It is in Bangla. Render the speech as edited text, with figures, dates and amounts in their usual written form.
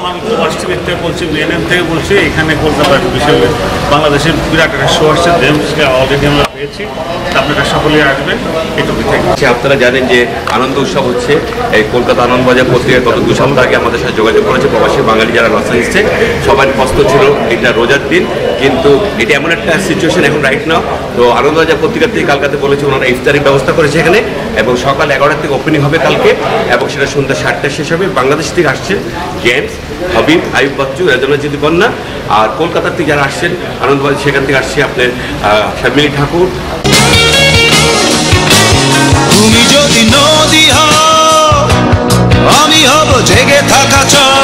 আমি প্রবাস টিভি থেকে বলছি, বিএনএন থেকে বলছি। এখানে কলকাতার বিশাল বাংলাদেশের বিরাট একটা শো আসছে, জেমসকে অলরেডি আমরা পেয়েছি। আপনারা সকলেই আসবেন, এটুকু থেকে। আপনারা জানেন যে আনন্দ উৎসব হচ্ছে এই কলকাতা আনন্দবাজার পত্রিকা গত 2 সপ্তাহ আগে আমাদের সাথে যোগাযোগ করেছে প্রবাসী বাঙালি যারা লস এঞ্জেলেসে। সবার কষ্ট ছিল, এটা রোজার দিন, কিন্তু এটা এমন একটা সিচুয়েশন এখন রাইট নাও। তো আনন্দবাজার পত্রিকা থেকে কালকাতে বলেছে ওনারা ইফতারের ব্যবস্থা করেছে এখানে, এবং সকাল 11টা থেকে ওপেনিং হবে কালকে, এবং সেটা সন্ধ্যা 7টায় শেষ হবে। বাংলাদেশ থেকে আসছেন জেমস, হাবিব, আয়ুব বাচ্চু, রেজনা জিদি বন্যা, আর কলকাতার থেকে যারা আসছেন আনন্দবাজার সেখান থেকে আসছে আপনার শামিলি ঠাকুর। তুমি যদি নদী হও, আমি হব জেগে থাকা চর।